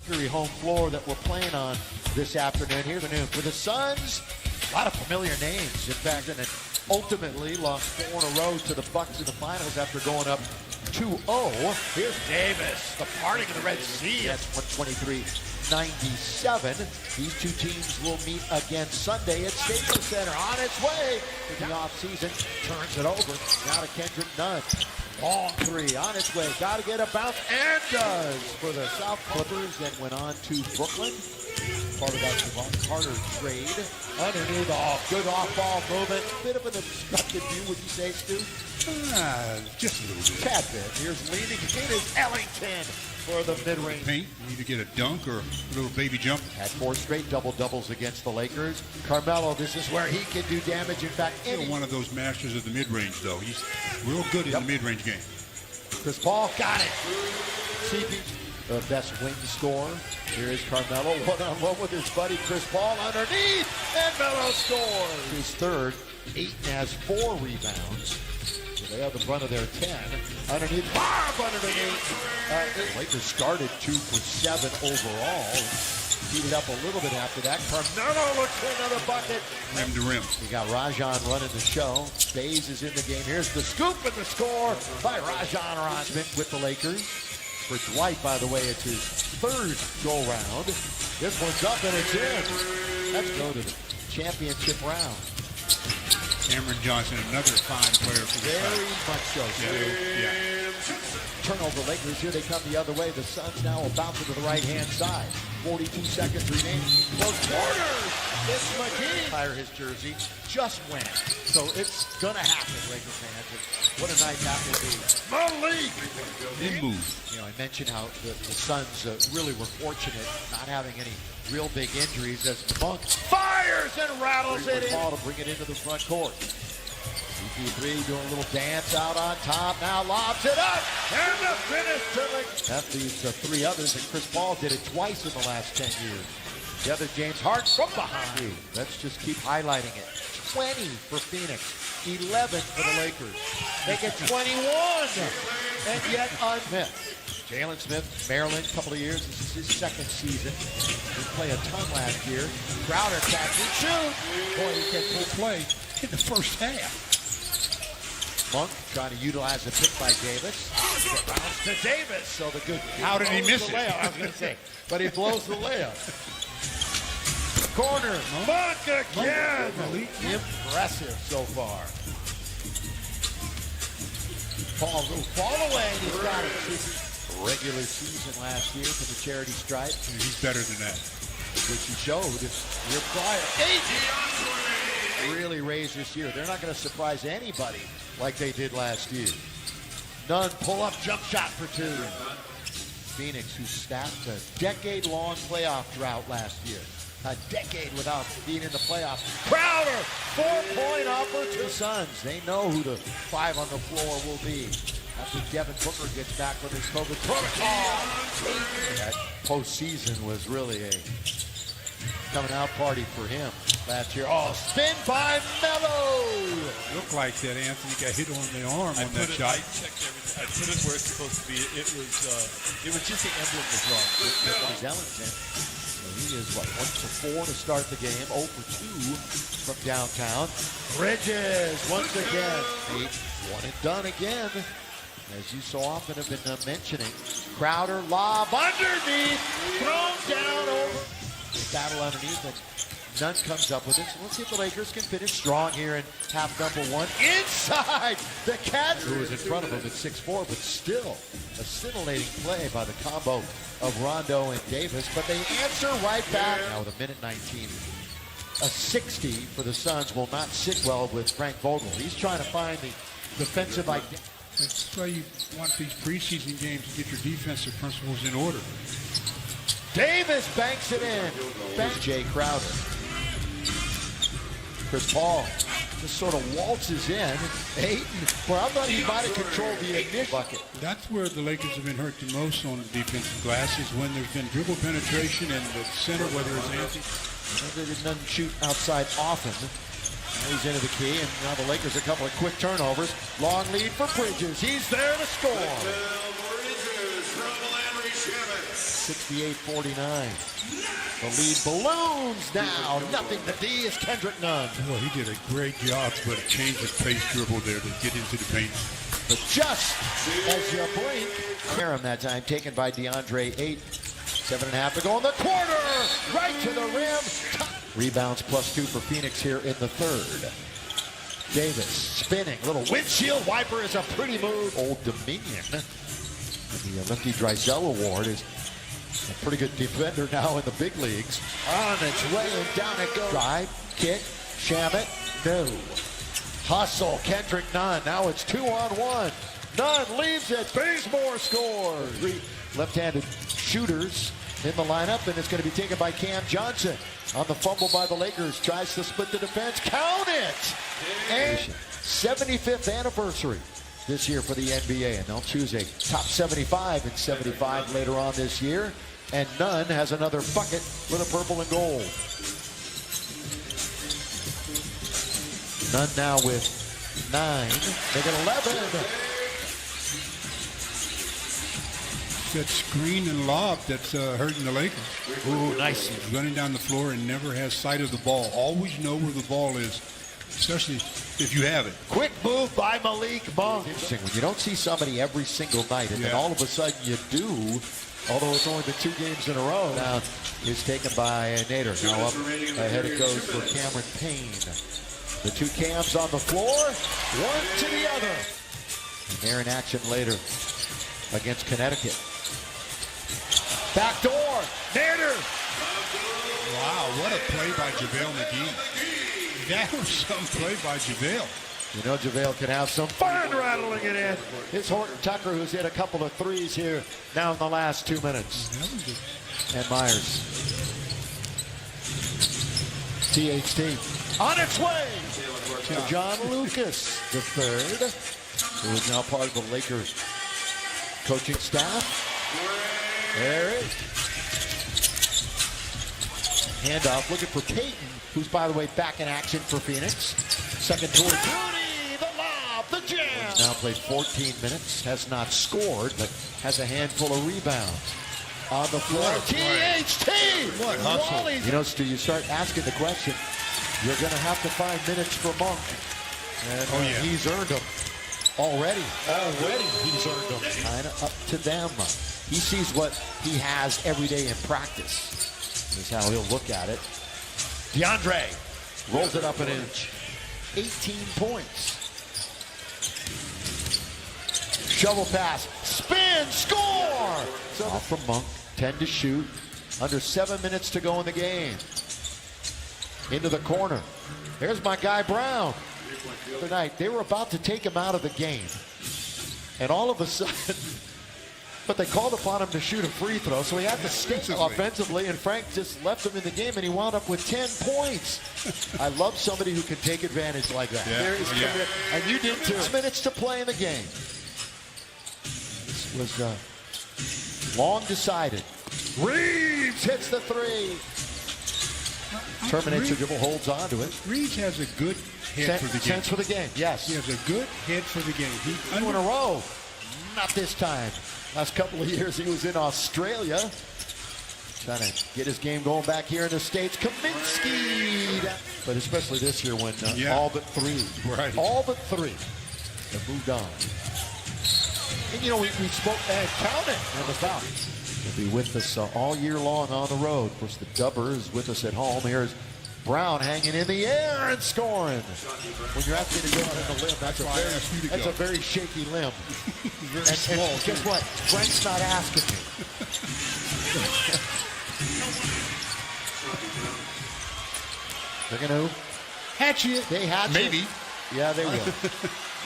home floor that we're playing on this afternoon. For the Suns, a lot of familiar names. In fact, and ultimately lost 4 in a row to the Bucks in the finals after going up 2-0. Here's Davis, the parting of the Red Sea. That's 123-97. These two teams will meet again Sunday at Staples Center. On its way to the offseason, turns it over. Now to Kendrick Nunn. Long three on its way. Got to get a bounce, and does for the South Clippers. Then went on to Brooklyn. Part of that Javon Carter trade. Underneath, good off-ball movement. Bit of an obstructed view, would you say, Stu? Just a little bit. Tad bit. Here's leading in is Ellington for the mid-range. Paint, you need to get a dunk or a little baby jump. Had 4 straight double-doubles against the Lakers. Carmelo, this is where he can do damage. In fact, Still one of those masters of the mid-range, though. He's real good in the mid-range game. Chris Paul got it. CP, the best wing scorer. Here is Carmelo, one-on-one with his buddy Chris Paul underneath, and Melo scores. His third. Ayton has 4 rebounds. So they have the front of their 10. Underneath, Barb underneath. Lakers started 2 for 7 overall. Heated up a little bit after that. Carmelo looks for another bucket. Rim to rim. You got Rajon running the show. Bays is in the game. Here's the scoop and the score by Rajon Rondo with the Lakers. For Dwight, by the way, it's his 3rd go-round. This one's up and it's in. Let's go to the championship round. Cameron Johnson, another fine player for the Very much so. Yeah. Turnover Lakers. Here they come the other way. The Suns now about to the right-hand side. 42 seconds remaining. Close quarters. It's McGee. Fire his jersey. Just went. So it's going to happen, Lakers fans. What a night that will be. Malik! They move. You know, I mentioned how the Suns really were fortunate not having any real big injuries as Monk fires and rattles it in. Ball to bring it into the front court. CP3 doing a little dance out on top. Now lobs it up. And the finish to the... That leaves 3 others, and Chris Paul did it twice in the last 10 years. The other, James Harden from behind. Let's just keep highlighting it. 20 for Phoenix. 11 for the Lakers. Make it 21. And yet Smith. Jalen Smith, Maryland, a couple of years. This is his 2nd season. He played a ton last year. Crowder catches, shoot. Boy, he gets full play In the first half. Monk trying to utilize the pick by Davis. It bounce to Davis. So the good. How did he miss it? Layup, I was going to say. But he blows the layup. Corner. Monk again. Impressive so far. Paul will fall away, and he's got it. Regular season last year for the charity stripe. He's better than that. Which he showed year prior. 8 really raised this year. They're not going to surprise anybody like they did last year. Nunn pull-up jump shot for 2. Phoenix, who staffed a decade-long playoff drought last year. A decade without being in the playoffs. Crowder, 4-point offer to the Suns. They know who the 5 on the floor will be. After Devin Booker gets back with his COVID protocol. That postseason was really a coming out party for him last year. Spin by Melo. Looked like that Anthony got hit on the arm on that shot. I checked everything. I put it where it's supposed to be. It was just the emblem was wrong. He's Ellington. So he is 1 for 4 to start the game. 0 for 2 from downtown. Bridges once again. 1 and done again. As you so often have been mentioning, Crowder lob underneath, thrown down over. Battle underneath, and Nunn comes up with it. So let's see if the Lakers can finish strong here in half number 1. Inside the Cats, who was in front of him at 6'4", but still a scintillating play by the combo of Rondo and Davis. But they answer right back. Now with 1:19. A 60 for the Suns will not sit well with Frank Vogel. He's trying to find the defensive identity. That's why you want these preseason games to get your defensive principles in order. Davis banks it in. Jay Crowder. Chris Paul just sort of waltzes in. Ayton, well, I thought he might have controlled the initial bucket. That's where the Lakers have been hurt the most on the defensive glass, is when there's been dribble penetration in the center, whether it's Anthony. They didn't shoot outside often. He's into the key, and now the Lakers a couple of quick turnovers. Long lead for Bridges. He's there to score. 68-49. The lead balloons now. Nothing to D is Kendrick Nunn. Well, he did a great job, but a change of pace dribble there to get into the paint. But just as you blink, Karam that time taken by DeAndre 8. 7.5 to go in the quarter. Right to the rim. Rebounds +2 for Phoenix here in the third. Davis spinning. Little windshield wiper is a pretty move. Old Dominion. The Lindy Drysdale Award is a pretty good defender now in the big leagues. On its way and down it goes. Drive, kick, Shamit, no. Hustle, Kendrick Nunn. Now it's 2-on-1. Nunn leaves it. Bazemore scores. Three left-handed shooters in the lineup, and it's going to be taken by Cam Johnson. On the fumble by the Lakers. Tries to split the defense. Count it! And 75th anniversary this year for the NBA, and they'll choose a top 75 and 75 later on this year. And Nunn has another bucket with a purple and gold. Nunn now with 9. They get 11. That screen and lob that's hurting the Lakers. Ooh, nice. He's running down the floor and never has sight of the ball. Always know where the ball is, especially if you have it. Quick move by Malik Monk. Interesting when you don't see somebody every single night, and then all of a sudden you do. Although it's only been 2 games in a row. Now is taken by Nader. Now up ahead it goes for Cameron Payne. The 2 Cams on the floor, one to the other. And they're in action later against Connecticut. Back door, Nader. Wow, what a play by JaVale McGee. That was some play by JaVale. You know JaVale can have some fun rattling it in. It's Horton Tucker who's hit a couple of threes here now in the last 2 minutes. And Myers. THT on its way to John Lucas, the third, who is now part of the Lakers coaching staff. There it is. Handoff looking for Payton, who's, by the way, back in action for Phoenix. Second towards Rudy, the lob, the jam. He's now played 14 minutes, has not scored, but has a handful of rebounds. On the floor, THT! What hustle. You know, Stu, you start asking the question, you're going to have to find minutes for Monk. And he's earned them. Already he's earned them. Kind of up to them. He sees what he has every day in practice. Is how he'll look at it. DeAndre rolls it up an inch. 18 points. Shovel pass. Spin. Score! So off from Monk. 10 to shoot. Under 7 minutes to go in the game. Into the corner. There's my guy Brown. The other night, they were about to take him out of the game. And all of a sudden, but they called upon him to shoot a free throw, so he had to skate offensively, and Frank just left him in the game, and he wound up with 10 points. I love somebody who can take advantage like that. Yeah. There is commit, and you did too. 6 minutes to play in the game. This was long decided. Reeves hits the 3. Terminates the dribble, holds on to it. Reeves has a good head for the game. Sense for the game, yes. He has a good head for the game. 2 in a row. Not this time. Last couple of years he was in Australia. Trying to get his game going back here in the States. Kaminsky. But especially this year when all but 3. Right. All but 3 have moved on. And you know, we spoke and counted on the foul. He'll be with us all year long on the road. Of course, the Dubber is with us at home. Here's Brown hanging in the air and scoring. When you're asking to go out on the limb, that's a very shaky limb. Very small. And guess what? Frank's not asking me. They're going to hatch you. They hatch Maybe. it. Yeah, they will.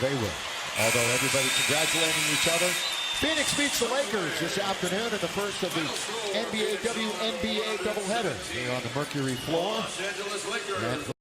They will. Although everybody congratulating each other. Phoenix beats the Lakers this afternoon in the first of the NBA WNBA doubleheader here on the Mercury floor.